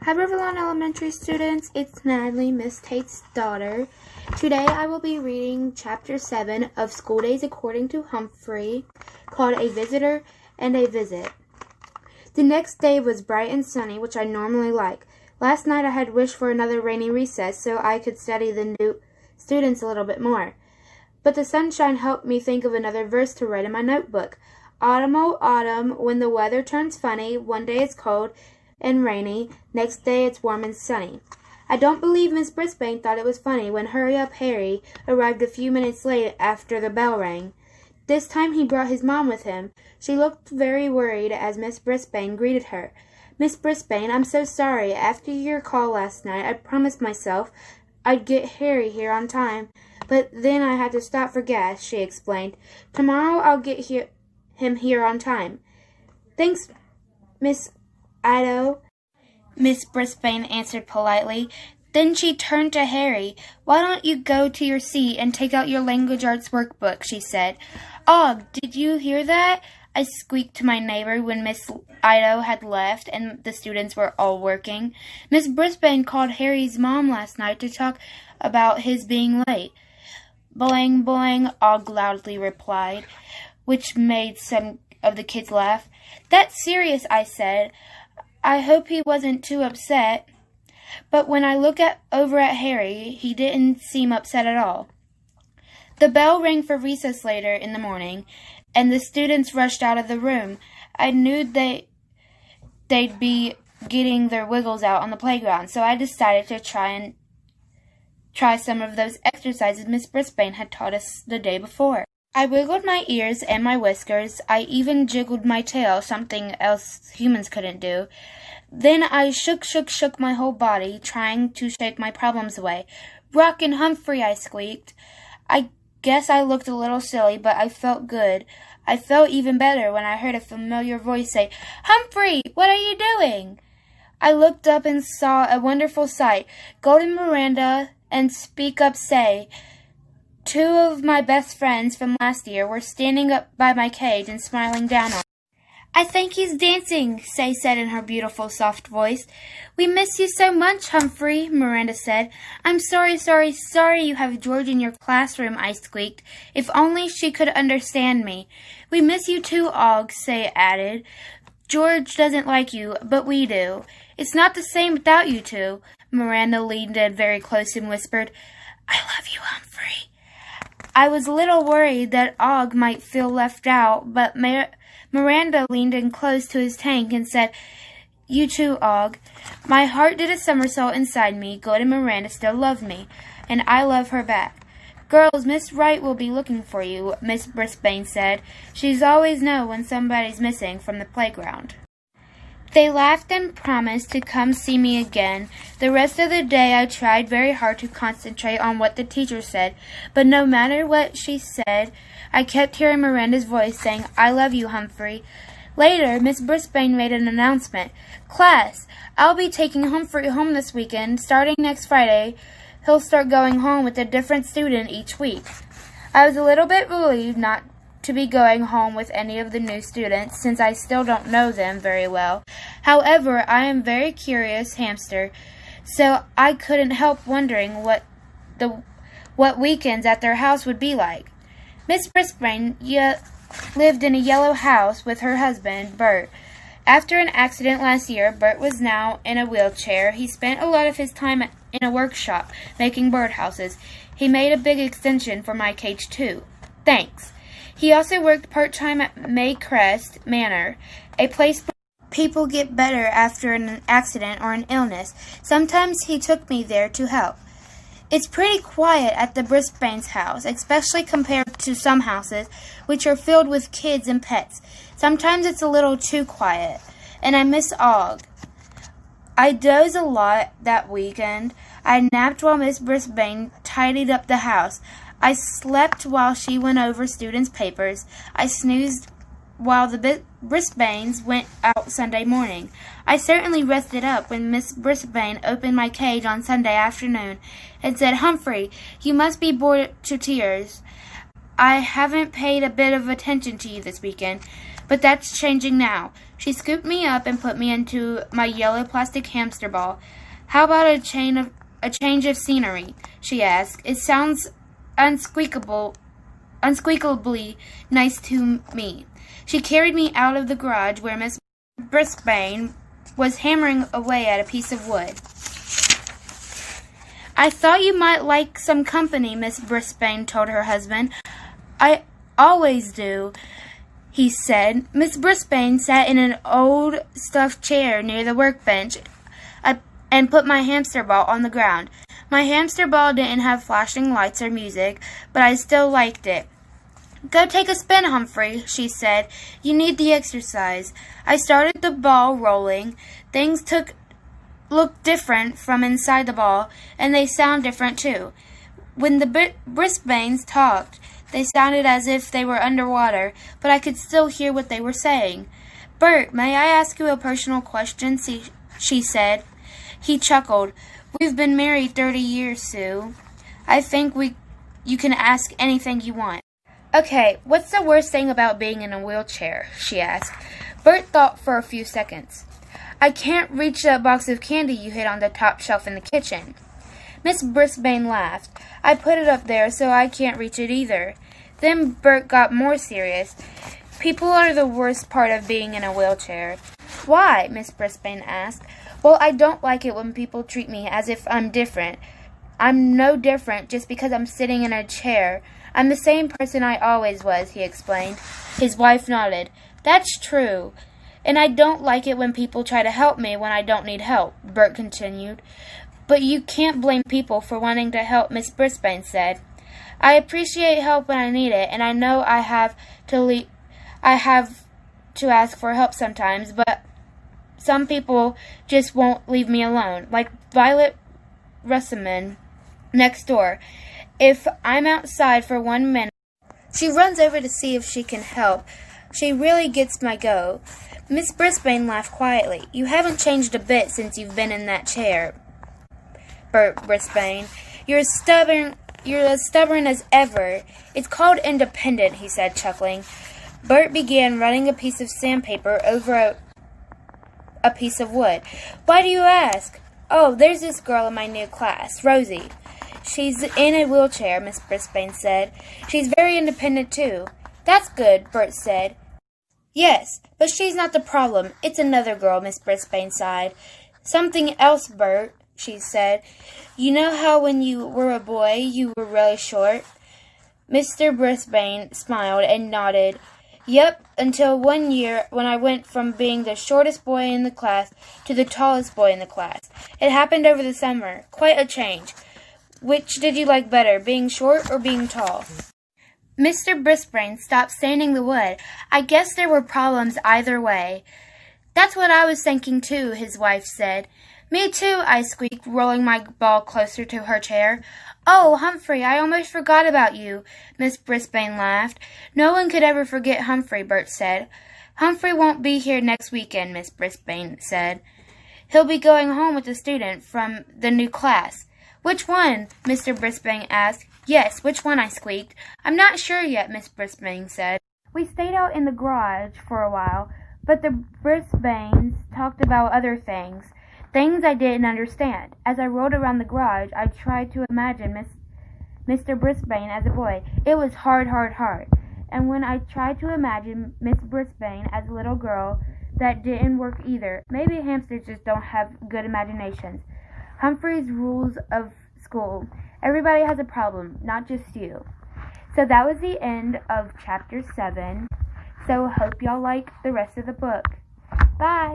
Hi Riverlawn Elementary students, it's Natalie, Miss Tate's daughter. Today I will be reading Chapter 7 of School Days According to Humphrey, called A Visitor and a Visit. The next day was bright and sunny, which I normally like. Last night I had wished for another rainy recess so I could study the new students a little bit more. But the sunshine helped me think of another verse to write in my notebook. Autumn, oh autumn, when the weather turns funny, one day it's cold and rainy, next day it's warm and sunny. I don't believe Miss Brisbane thought it was funny when Hurry Up Harry arrived a few minutes late after the bell rang. This time he brought his mom with him. She looked very worried as Miss Brisbane greeted her. Miss Brisbane, I'm so sorry. After your call last night, I promised myself I'd get Harry here on time, but then I had to stop for gas, she explained. Tomorrow I'll get him here on time. Thanks, Miss Ido, Miss Brisbane answered politely. Then she turned to Harry. Why don't you go to your seat and take out your language arts workbook, she said. Og, did you hear that? I squeaked to my neighbor when Miss Ido had left and the students were all working. Miss Brisbane called Harry's mom last night to talk about his being late. Boing, boing, Og loudly replied, which made some of the kids laugh. That's serious, I said. I hope he wasn't too upset. But when I looked over at Harry, he didn't seem upset at all. The bell rang for recess later in the morning, and the students rushed out of the room. I knew they'd be getting their wiggles out on the playground, so I decided to try some of those exercises Miss Brisbane had taught us the day before. I wiggled my ears and my whiskers. I even jiggled my tail, something else humans couldn't do. Then I shook my whole body, trying to shake my problems away. Rockin' Humphrey, I squeaked. I guess I looked a little silly, but I felt good. I felt even better when I heard a familiar voice say, Humphrey, what are you doing? I looked up and saw a wonderful sight. Golden Miranda and Speak Up Say, two of my best friends from last year, were standing up by my cage and smiling down on me. I think he's dancing, Say said in her beautiful, soft voice. We miss you so much, Humphrey, Miranda said. I'm sorry you have George in your classroom, I squeaked. If only she could understand me. We miss you too, Og, Say added. George doesn't like you, but we do. It's not the same without you two. Miranda leaned in very close and whispered, I love you, Humphrey. I was a little worried that Og might feel left out, but Miranda leaned in close to his tank and said, You too, Og. My heart did a somersault inside me. Golden Miranda still loved me, and I love her back. Girls, Miss Wright will be looking for you, Miss Brisbane said. She's always know when somebody's missing from the playground. They laughed and promised to come see me again. The rest of the day I tried very hard to concentrate on what the teacher said, but no matter what she said, I kept hearing Miranda's voice saying, I love you, Humphrey. Later, Miss Brisbane made an announcement. Class, I'll be taking Humphrey home this weekend. Starting next Friday, he'll start going home with a different student each week. I was a little bit relieved not to be going home with any of the new students, since I still don't know them very well. However, I am a very curious hamster, so I couldn't help wondering what weekends at their house would be like. Miss Brisbane lived in a yellow house with her husband, Bert. After an accident last year, Bert was now in a wheelchair. He spent a lot of his time in a workshop making birdhouses. He made a big extension for my cage, too. Thanks. He also worked part-time at Maycrest Manor, a place where people get better after an accident or an illness. Sometimes he took me there to help. It's pretty quiet at the Brisbane's house, especially compared to some houses, which are filled with kids and pets. Sometimes it's a little too quiet, and I miss Og. I dozed a lot that weekend. I napped while Miss Brisbane tidied up the house. I slept while she went over students' papers. I snoozed while the Brisbanes went out Sunday morning. I certainly rested up when Miss Brisbane opened my cage on Sunday afternoon and said, Humphrey, you must be bored to tears. I haven't paid a bit of attention to you this weekend. but that's changing now. She scooped me up and put me into my yellow plastic hamster ball. How about a change of scenery? She asked. It sounds unsqueakably nice to me. She carried me out of the garage where Miss Brisbane was hammering away at a piece of wood. I thought you might like some company, Miss Brisbane told her husband. I always do, he said. Miss Brisbane sat in an old stuffed chair near the workbench and put my hamster ball on the ground. My hamster ball didn't have flashing lights or music, but I still liked it. Go take a spin, Humphrey, she said. You need the exercise. I started the ball rolling. Things look different from inside the ball, and they sound different too. When the Brisbanes talked, they sounded as if they were underwater, but I could still hear what they were saying. Bert, may I ask you a personal question? She said. He chuckled. We've been married 30 years, Sue. I think you can ask anything you want. Okay, what's the worst thing about being in a wheelchair? She asked. Bert thought for a few seconds. I can't reach that box of candy you hid on the top shelf in the kitchen. Miss Brisbane laughed. I put it up there so I can't reach it either. Then Bert got more serious. People are the worst part of being in a wheelchair. Why? Miss Brisbane asked. Well, I don't like it when people treat me as if I'm different. I'm no different just because I'm sitting in a chair. I'm the same person I always was, he explained. His wife nodded. That's true. And I don't like it when people try to help me when I don't need help, Bert continued. But you can't blame people for wanting to help, Miss Brisbane said. I appreciate help when I need it, and I know I have to ask for help sometimes, but some people just won't leave me alone, like Violet Russaman next door. If I'm outside for 1 minute, she runs over to see if she can help. She really gets my go. Miss Brisbane laughed quietly. You haven't changed a bit since you've been in that chair, Bert Brisbane. You're as stubborn as ever. It's called independent, he said, chuckling. Bert began running a piece of sandpaper over a piece of wood. Why do you ask? Oh, there's this girl in my new class, Rosie. She's in a wheelchair, Miss Brisbane said. She's very independent, too. That's good, Bert said. Yes, but she's not the problem. It's another girl, Miss Brisbane sighed. Something else, Bert, she said. You know how when you were a boy, you were really short? Mr. Brisbane smiled and nodded. Yep, until one year when I went from being the shortest boy in the class to the tallest boy in the class. It happened over the summer. Quite a change. Which did you like better, being short or being tall? Mr. Brisbane stopped sanding the wood. I guess there were problems either way. That's what I was thinking too, his wife said. Me too, I squeaked, rolling my ball closer to her chair. Oh, Humphrey, I almost forgot about you, Miss Brisbane laughed. No one could ever forget Humphrey, Bert said. Humphrey won't be here next weekend, Miss Brisbane said. He'll be going home with a student from the new class. Which one? Mr. Brisbane asked. Yes, which one? I squeaked. I'm not sure yet, Miss Brisbane said. We stayed out in the garage for a while, but the Brisbanes talked about other things I didn't understand. As I rode around the garage, I tried to imagine Mr. Brisbane as a boy. It was hard. And when I tried to imagine Miss Brisbane as a little girl, that didn't work either. Maybe hamsters just don't have good imaginations. Humphrey's rules of school. Everybody has a problem, not just you. So that was the end of chapter 7. So hope y'all like the rest of the book. Bye!